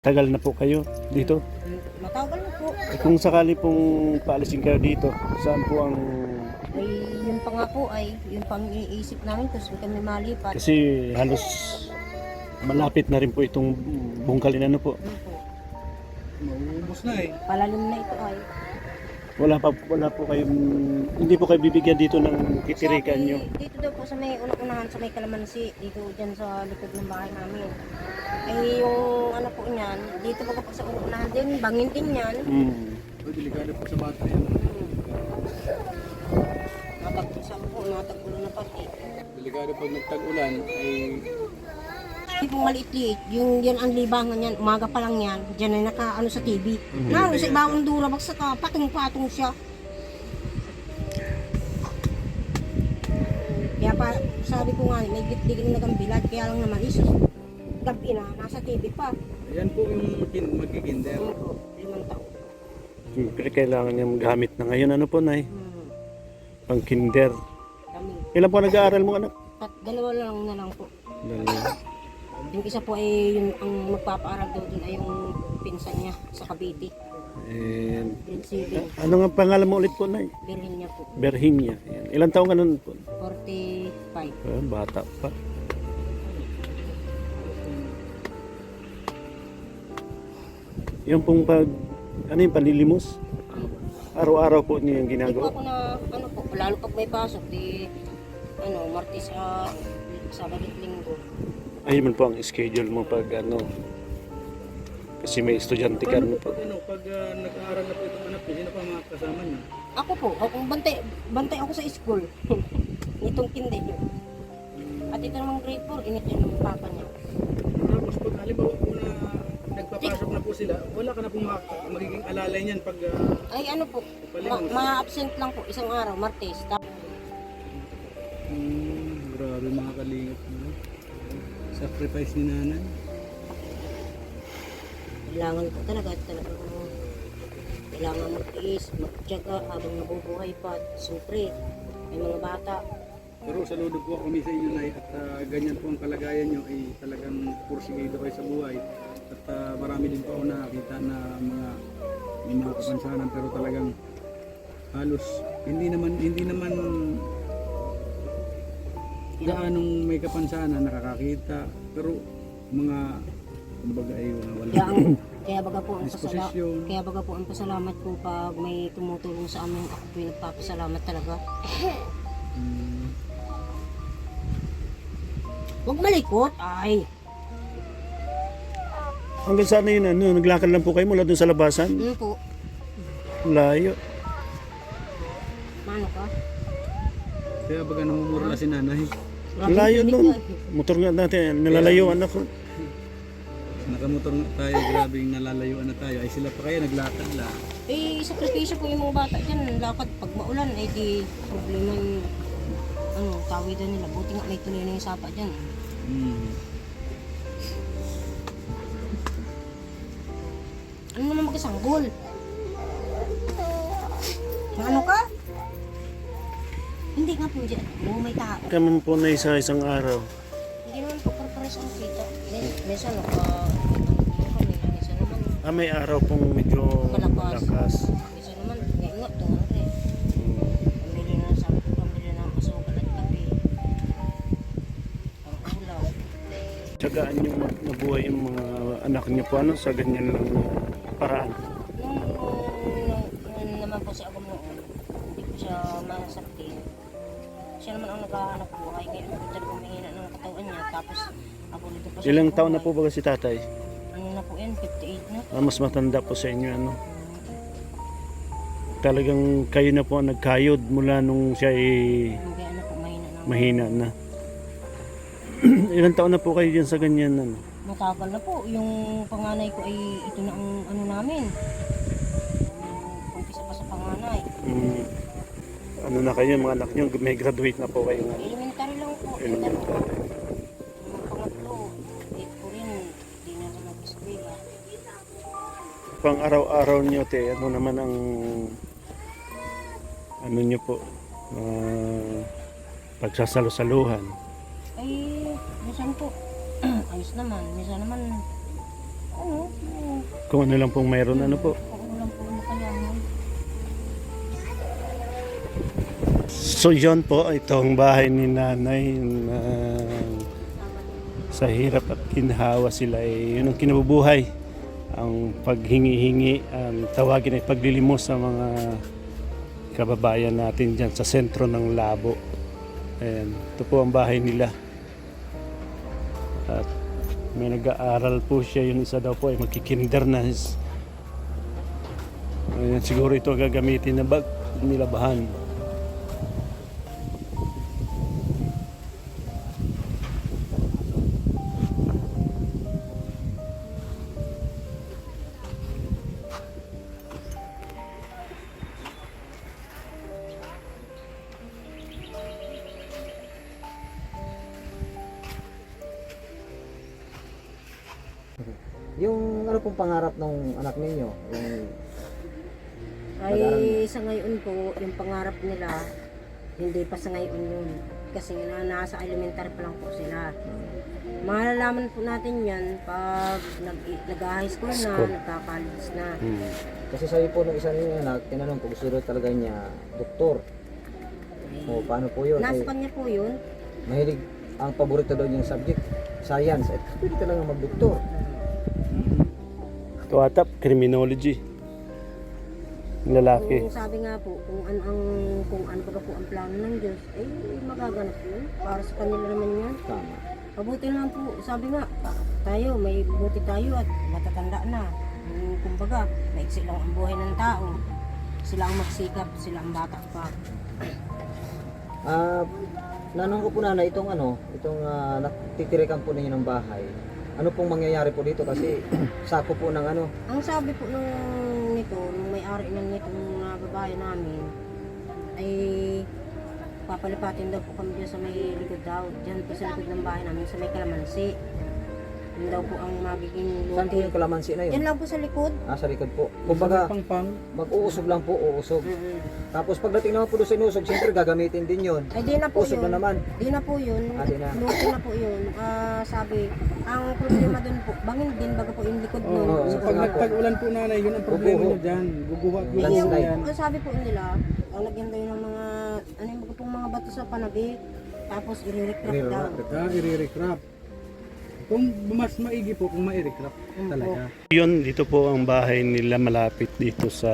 Tagal na po kayo dito? Matagal na po. Kung sakali pong paalisin kayo dito, saan po ang... Ay, yun pa nga po ay, yung pang iisip namin kasi kami malipat. Kasi halos malapit na rin po itong bungkalin ano po. Yun po. Mauubos na eh. Palalim na ito ay. Wala po kayong... Hindi po kayo bibigyan dito ng titirikan nyo. Dito daw po sa may unang-unahan sa may kalamansi, dito dyan sa likod ng bahay namin. Ay yung ano po niyan, dito po sa unang-unahan din, bangin din yan. Delikado po sa bata yan. Matagpusan po, matagpulo na pati. Delikado pag nagtag-ulan ay Yung maliit-liit, yung yan ang libangan yan, umaga pa lang yan, dyan ay naka sa TV. Naroon sa ibang dura, bagsak ka, patong-patong siya. Kaya pa, sabi ko nga, may bitbigin na gambilad, kaya lang naman isos. Gabi na, nasa TV pa. yan po yung magkikinder. Ano po, 5 taon. Siyempre kailangan niya magamit na ngayon. Ano po, Nay? Pang kinder. Kami. Ilan po nag-aaral mo anak? Dalawa na lang po. Dalawa. Yung isa po ay yung ang magpapaaral daw din ay yung pinsan niya sa Cavite. And, Grade 7. ano nga pangalan mo ulit po, Nay? Birhin niya po. Berhinia. Yan. Ilan taong ka nun po? 45. Bata pa. Yung pong ano yung panlilimos? Araw-araw po niyo yung Hindi po ginagawa? ako na, ano po, lalo pag may pasok, di, Martes, Sabado at Linggo. Ayun man po ang schedule mo pag ano. Kasi may estudyante ka ano po. Pag nag-aaral na po itong anak ko, sino pa mga kasama niyo? Ako po, bantay ako sa school. Itong kinde niyo. At ito namang grade 4, init yun ng papa niya. Tapos pag halimbawa po na nagpapasok na po sila, wala ka na po magiging alalay niyan pag Ay ano po, ma-absent lang po, isang araw, Martes. grabe mga kalingap mo. Sacrifice ni nanay. Kailangan po talaga, kailangan magtiis, magtiyaga habang nabubuhay pa. Siyempre, may mga bata. Pero saludo po kami sa inyo, Nay, at ganyan po ang kalagayan nyo ay talagang pursigido kayo sa buhay. At marami din po ako nakakita na may mga kapansanan, pero talagang halos hindi naman gaanong may kapansanan nakakakita, pero mga kumbaga ay wala. Kaya baga po ang Disposisyon. kaya baga po ang pasalamat ko pag may tumutulong sa amin. Ako po yung nagpapasalamat talaga. Huwag malikot, ay. Hanggang saan na yun ano? Naglakad lang po kayo mula dun sa labasan? Ano po? Layo. Mano ka? Kaya baga namumura si nanay. Layo nun. Motor nga natin. Nalalayuan ako. Nakamotor nga tayo, grabe yung nalalayuan na tayo. Ay sila pa kaya naglakad lang. Eh, sakripisyo po yung mga bata dyan. Lakad pag maulan, ay di problema yung tawidan nila. Buti nga may tuloy na yung sapa dyan. Ano naman magkasanggol? Ano ka? Hindi nga po dyan. May tao. Kaman po na isang araw. Hindi naman po pare-pares ang kita. Minsan minsan naman May araw pong medyo malakas. minsan naman ngayon tungan rin. Pamili na sa pamili na kasukat at kape. Ang ulaw. Tsagaan nyo mabuhay yung mga anak nyo po ano, sa ganyan lang na paraan. Nung naman po si Agam noon, hindi ko siya masaktin. Siya naman ang naghahanap buhay. Ngayon po dyan kumihina ng katawan niya. Tapos ako dito po Ilang taon na po ba si tatay? Ano na po yan? 58 na. Mas matanda po sa inyo ano. Talagang kayo na po ang nagkayod mula nung siya Hindi ano po mahina mahina na. na. Ilang taon na po kayo dyan sa ganyan ano? Matagal na po. Yung panganay ko ay ito na ang ano namin. Umpisa pa sa panganay. Ano na kayo mga anak nyo? May graduate na po kayo nga. Elementary lang po. Elementary. Yung pangatlo, date ko rin. Di na rin nag-eskwela. Pang araw-araw nyo te, ano naman ang ano nyo po pagsasalo-saluhan? Ay, minsan po. Ayos naman. Minsan naman Oo, oo. Kung ano lang pong mayroon, ano po. Oo lang po makayanan. So yun po, itong bahay ni nanay na sa hirap at ginhawa sila yun ang kinabubuhay. Ang paghingi-hingi, ang tawagin ay paglilimos sa mga kababayan natin dyan sa sentro ng Labo. Ayan, ito po ang bahay nila. At may nag-aaral po siya, yung isa daw po ay magkikinder na. Ayan, siguro ito ang gagamitin na bag nilabahan. Yung ano pong pangarap ng anak ninyo? Yung Ay sa ngayon po, yung pangarap nila, hindi pa sa ngayon yun. Kasi nga nasa elementary pa lang po sila. Malalaman po natin yan pag nag-high school na, nagka-college na. kasi sabi po ng isa ninyo anak, tinanong po gusto daw talaga niya doktor. O paano po yun? Nasa Eh, kanya po yun. mahilig ang paborito daw niyang subject, science. At pwede talaga magdoktor. Ito atap, criminology. Lalaki. Kung sabi nga po, kung ano baga po ang plano ng Diyos, ay magaganap yun. Para sa kanila naman yan. Tama. Mabuti naman po, sabi nga, tayo, may buti tayo at matatanda na. Kumbaga, maiksi lang ang buhay ng tao. Sila ang magsikap, sila ang bata pa. Nanong ko po na itong natitirikan po ninyo ng bahay. Ano pong mangyayari po dito kasi sako po ng ano. Ang sabi po nung may-ari nitong babae namin, ay papalipatin daw po kami dyan sa may likod daw. Diyan po sa likod ng bahay namin, sa may kalamansi. Yun daw po ang magiging Saan po yung kalamansi na yun? Yan lang po sa likod. Sa likod po. Kumbaga, Pang-pang. mag-uusog lang po, uusog. Tapos pagdating naman po doon sa inusog, siyempre gagamitin din yun. Ay di na po Usog yun. na naman. Di na po yun. Di na. Luto na po yun. Sabi, ang problema dun po, bangin din baga po yung likod nun. Oo, Oo, pag nga po. nagtag-ulan po nanay, yun ang problema Guguho. nyo dyan. Guguho at Ay, guguho Landslide. yan. ang sabi po nila, ang lagyan daw yun ng mga, ano yung baga pong mga bato sa panabi, tapos i-recraft daw. I-recraft. Kung mas maigi po, kung ma-recraft talaga. Yun, dito po ang bahay nila malapit dito sa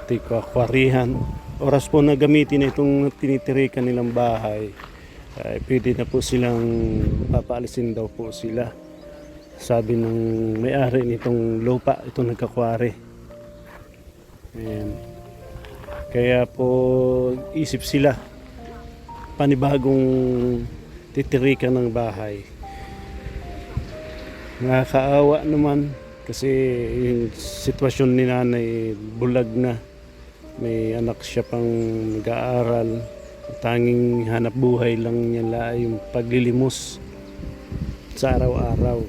Tikwarihan. Oras po na gamitin na itong tinitirikan nilang bahay, ay pwede na po silang papaalisin daw po sila. Sabi ng may-ari nitong lupa, itong nagkakwari. Ayan. Kaya po isip sila panibagong titirikan ng bahay. Nakakaawa naman kasi yung sitwasyon ni nanay bulag na. May anak siya pang nag-aaral. Tanging hanap buhay lang niya yung paglilimos sa araw-araw.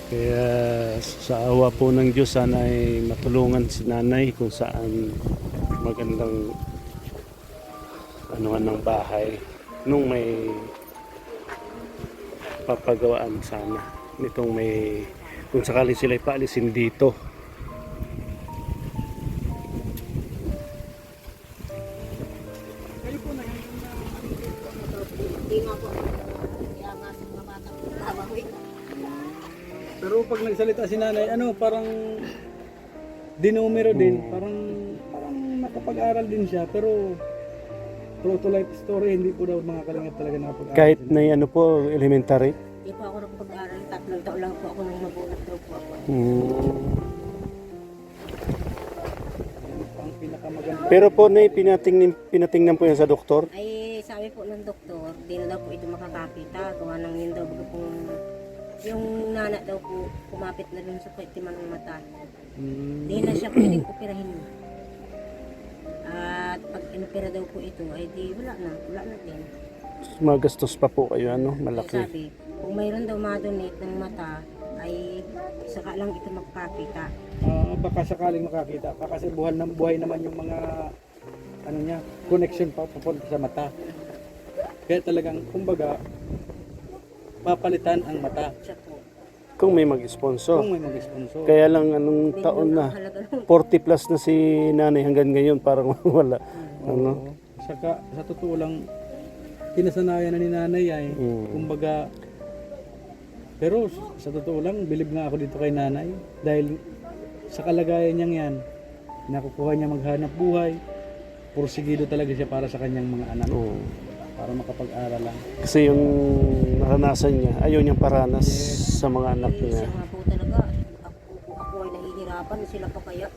Kaya sa awa po ng Diyos, sana ay matulungan si nanay kung saan magandang anuhan ng bahay nung may papagawaan sana nitong may kung sakali sila ipaalisin dito. Hindi nga po, kaya nga sa mga bata po, tabawi. Pero pag nagsalita si nanay, parang dinumero din, parang nakapag-aral din siya, pero true to life story, hindi po daw mga kalingap talaga nakapag-aral. Kahit na ano po, elementary. Hindi po ako nakapag-aral, 3 taon lang po ako nang mabulat daw po ako. Ang pinakamaganda. Pero po na pinatingnan po yan sa doktor. Ay sabi po ng doktor, di na daw po ito makakapita. Gawa ng yun daw baga pong yung nana daw po kumapit na dun sa timan ng mata. Di na siya pwedeng operahin. At pag inopera daw po ito, ay di wala na din. Magastos pa po kayo, Kaya malaki. sabi, kung mayroon daw madonate ng mata, ay saka lang ito magkakita. Baka sakaling makakita, kasi buhay naman yung mga connection pa papunta sa mata. Kaya talagang kumbaga papalitan ang mata. Siya po. Kung may mag-sponsor. Kung may mag-sponsor. Kaya lang anong taon na? Halaga nun. 40 plus na si nanay hanggang ngayon parang wala. Ano? Oo. Saka sa totoo lang, kinasanayan na ni nanay ay. Kumbaga, pero sa totoo lang, bilib nga ako dito kay nanay. Dahil sa kalagayan niyang yan, nakukuha niya maghanap buhay. Porsigido talaga siya para sa kanyang mga anak. Oo. Para makapag-aral lang. Kasi yung naranasan niya, ayaw niyang paranas sa mga anak niya. Siya nga po talaga, ako ay nahihirapan, sila pa kaya.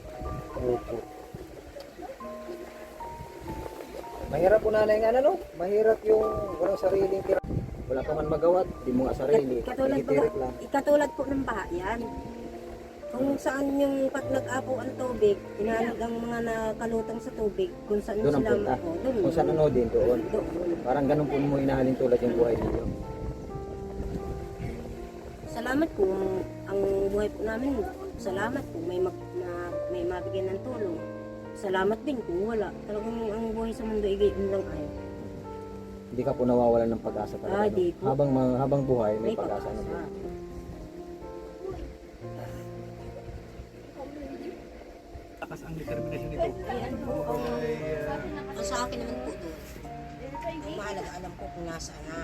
Opo. Mahirap po nanay nga no? Mahirap yung walang sariling tira. Wala pa man magawa, di mo nga sarili. Nagitirik lang. Ikatulad po ng bahayan. Kung saan yung pag nag-apo ang tubig, inalag ang mga nakalutang sa tubig, kung saan Doon ang sila punta. doon. Kung saan ano din doon. Doon. Parang ganun po mo inahalin tulad yung buhay ninyo. Salamat po ang buhay po namin. Salamat po may mabigyan ng tulong. Salamat din kung wala. Talagang ang buhay sa mundo igayon lang ay. Hindi ka po nawawalan ng pag-asa talaga. Di po. Habang buhay, may pag-asa na po. Takas ang determinasyon nito. Ay, ano po, ang sa akin naman po doon, ang mahalaga alam ko kung nasaan na.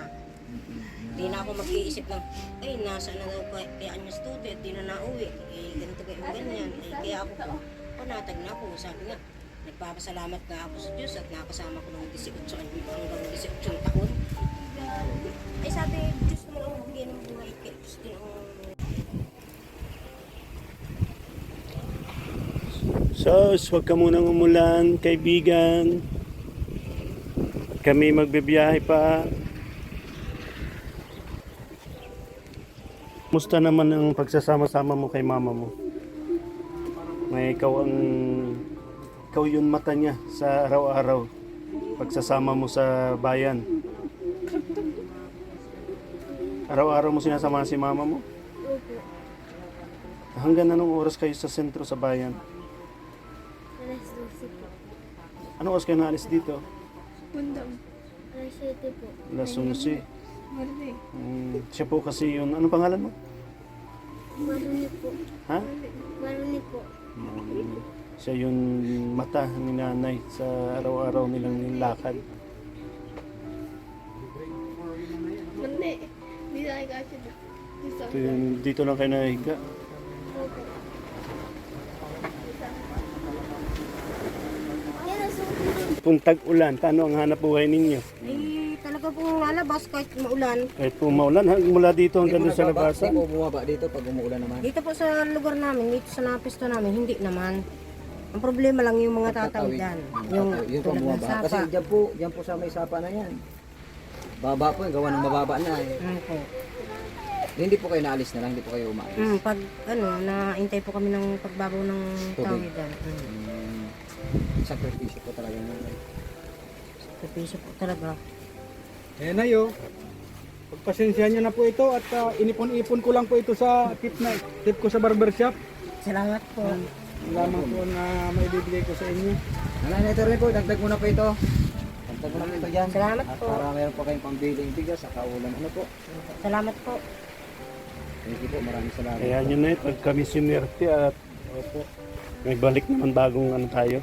Hindi na ako mag-iisip ng, ay, nasaan na daw kaya Anyas Tuti at di na nauwi. Eh, ganito kayo ganyan. Eh, kaya ako po, panatag na ako. Sabi nga, nagpapasalamat nga ako sa Diyos at nakasama ko ng 18 hanggang 18 taon. Ay, sabi, Diyos naman ang bigyan ng buhay. Kaya Diyos din ang Sos, huwag ka munang umulan, kaibigan. Kami magbibiyahe pa. Musta naman ang pagsasama-sama mo kay mama mo? May ikaw yun mata niya sa araw-araw. Pagsasama mo sa bayan. Araw-araw mo sinasama si mama mo? Opo. Hanggang anong oras kayo sa sentro sa bayan? Alas 12 po. Anong oras kayo naalis dito? Bundang. Alas 7 po. Alas 11. Marami. Siya po kasi yun. Anong pangalan mo? Marami po. Ha? Marami po. Siya yung mata ni nanay sa araw-araw nilang nilakad. Hindi. Hindi na kasi na. Ito dito lang kayo nahiga. Opo. Yan ang susunod. Kung tag-ulan, paano ang hanap buhay ninyo? eh, talaga pong lalabas kahit maulan. Kahit po maulan, mula dito hanggang doon sa Hindi labasan. po bumaba dito pag umuulan naman. Dito po sa lugar namin, dito sa napisto namin, hindi naman. Ang problema lang yung mga tatawidan. Yung Yun po tulad ng bumaba. Kasi sapa. dyan po sa may sapa na yan. Baba po, gawa ng mababa na eh. Po. Hindi po kayo naalis na lang, hindi po kayo umaalis. Pag naintay po kami ng pagbabaw ng Tubig. tawidan. Sakripisyo po talaga yun. Kapiso po talaga. Eh nayo, pagpasensyahan nyo na po ito at inipon-ipon ko lang po ito sa tip ko sa barbershop. Salamat po. Lamang po na maibibigay ko sa inyo. Nanay ito rin po, dagdag mo na po ito. Dagdag mo na po ito dyan. Salamat At po. para meron po kayong pambiling bigas sa kaulan. Ano po? Salamat po. Thank you po, maraming salamat. Kaya nyo na ito, kami sinerte at may balik naman bagong ano tayo.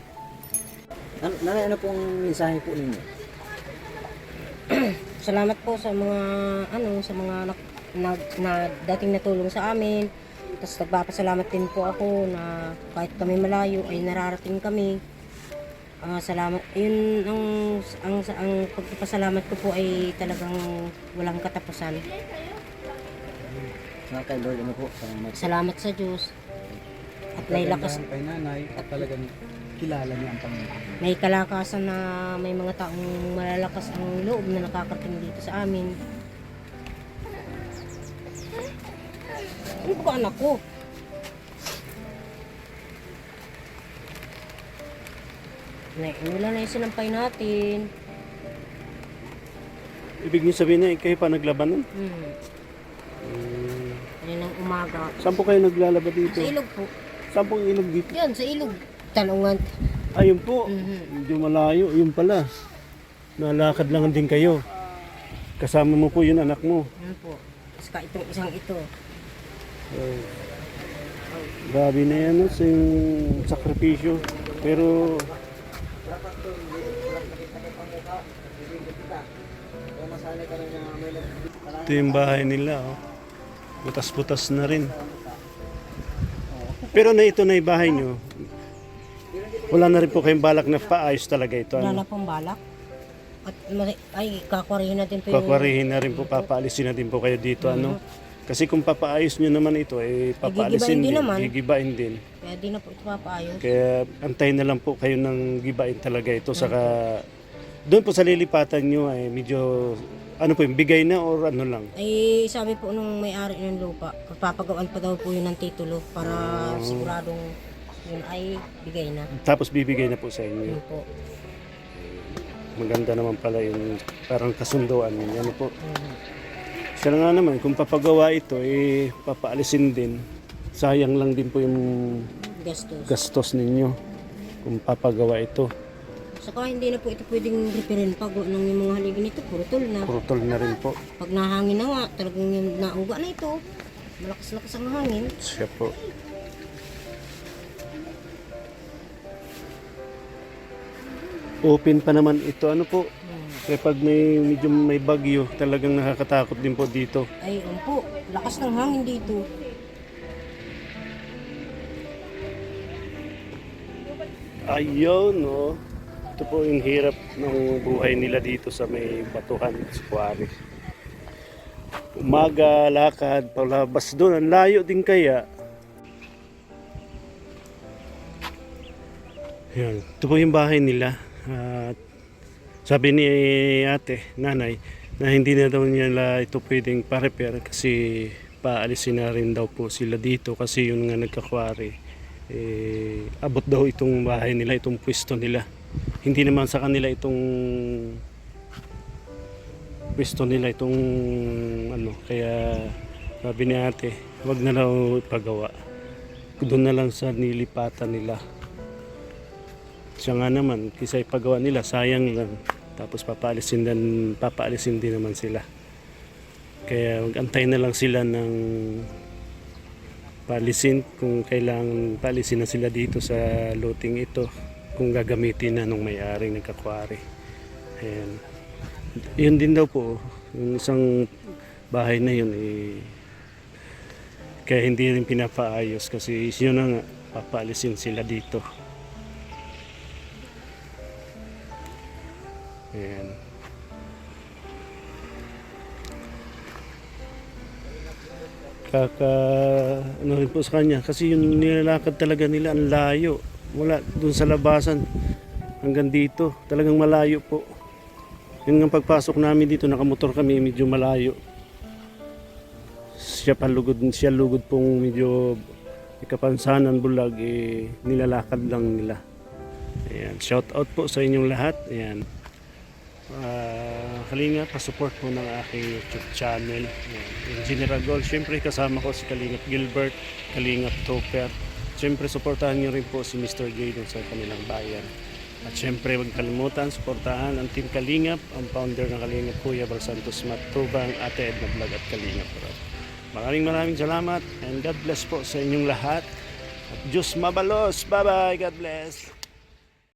Nanay, ano pong mensahe po ninyo? Salamat po sa mga na dating natulong sa amin. Tapos nagpapasalamat din po ako na kahit kami malayo ay nararating kami. Salamat. Yun ang pagpapasalamat ko po ay talagang walang katapusan. Sa kay Lord, ano po? Salamat. Salamat sa Diyos. At may lakas, Kagandahan kay nanay at talagang kilala niya ang Panginoon. may kalakasan na may mga taong malalakas ang loob na nakakarating dito sa amin. Ano ba anak ko? Wala na yung sinampay natin. Ibig niyo sabihin na kayo pa naglabanan? Kaninang umaga. Saan po kayo naglalaba dito? Sa ilog po. Saan po ang ilog dito? Yan, sa ilog. Tanungan. Ayun po, medyo malayo, yun pala. Nalakad lang din kayo. Kasama mo po yun anak mo. Yan po. Tapos ka itong isang ito. Oh. Grabe na yan, no? Sa yung sakripisyo. Pero, Dapat to, hindi nakita ka pang mukha, hindi kita. Kaya masanay ka rin na may ito yung bahay nila, oh. Butas-butas na rin. Pero na ito na yung bahay nyo. Wala na rin po kayong balak na paayos talaga ito. Wala Ano? na pong balak. At ay, kakwarihin natin po yung... Pakwarihin na rin po, papaalisin na din po kayo dito. Ano? Kasi kung papaayos nyo naman ito, papaalisin gigibain din din, naman. gigibain din. Kaya di na po ito papaayos. Kaya antayin na lang po kayo ng gibain talaga ito. Saka doon po sa lilipatan nyo ay medyo, ano po yung bigay na or ano lang. Ay, sabi po nung may-ari ng lupa, papagawan pa daw po yun ng titulo para siguradong yun ay bigay na. Tapos bibigay na po sa Yun inyo. po. Maganda naman pala yung parang kasunduan. Ano po. Siya na nga naman, kung papagawa ito, papaalisin din. Sayang lang din po yung Gastos. gastos ninyo kung papagawa ito. Saka hindi na po ito pwedeng reparin pag ng yung mga haligi nito, purutol na. Purutol na rin po. Pag nahangin na nga, talagang yung nauga na ito. Malakas-lakas ang hangin. Siya po. Open pa naman ito. Ano po? Kaya pag medyo may bagyo, talagang nakakatakot din po dito. Ay, po, lakas ng hangin dito. Ayun, no. Ito po yung hirap ng buhay nila dito sa may batuhan, sa Quarry. Umaga, lakad, palabas doon. Ang layo din kaya. Yan. Ito po yung bahay nila. At sabi ni ate, nanay, na hindi na daw nila ito pwedeng pa-repair kasi paalisin na rin daw po sila dito kasi yun nga nagkakwari. Abot daw itong bahay nila, itong pwesto nila. Hindi naman sa kanila itong pwesto nila, itong ano, kaya sabi ni ate, wag na daw ipagawa. Doon na lang sa nilipatan nila. Siya nga naman, kisa ipagawa nila, sayang lang. Tapos papaalisin din naman sila. Kaya mag-antay na lang sila ng paalisin kung kailangan paalisin na sila dito sa loting ito kung gagamitin na nung may-aring nagkakwari. Ayan. Yun din daw po, yung isang bahay na yun kaya hindi rin pinapaayos kasi yun na nga, papaalisin sila dito. Ayan. Ano rin po sa kanya kasi yung nilalakad talaga nila ang layo, wala dun sa labasan hanggang dito, talagang malayo po. Yun nga pagpasok namin dito, nakamotor kami, medyo malayo. Siya lugod pong medyo Kapansanan Bulag, nilalakad lang nila. Ayan, shout out po sa inyong lahat. Ayan. Kalinga, pa-support po ng aking YouTube channel. Ayan. Engineer Agol, syempre kasama ko si Kalingap Gilbert, Kalingap Topper. Syempre supportahan niyo rin po si Mr. J dun sa kanilang bayan. At syempre huwag kalimutan, suportahan ang Team Kalingap, ang founder ng Kalingap Kuya Bal Santos Matubang, Ate Edna Vlog at Kalingap Rob. Maraming salamat and God bless po sa inyong lahat. At Diyos mabalos. Bye bye. God bless.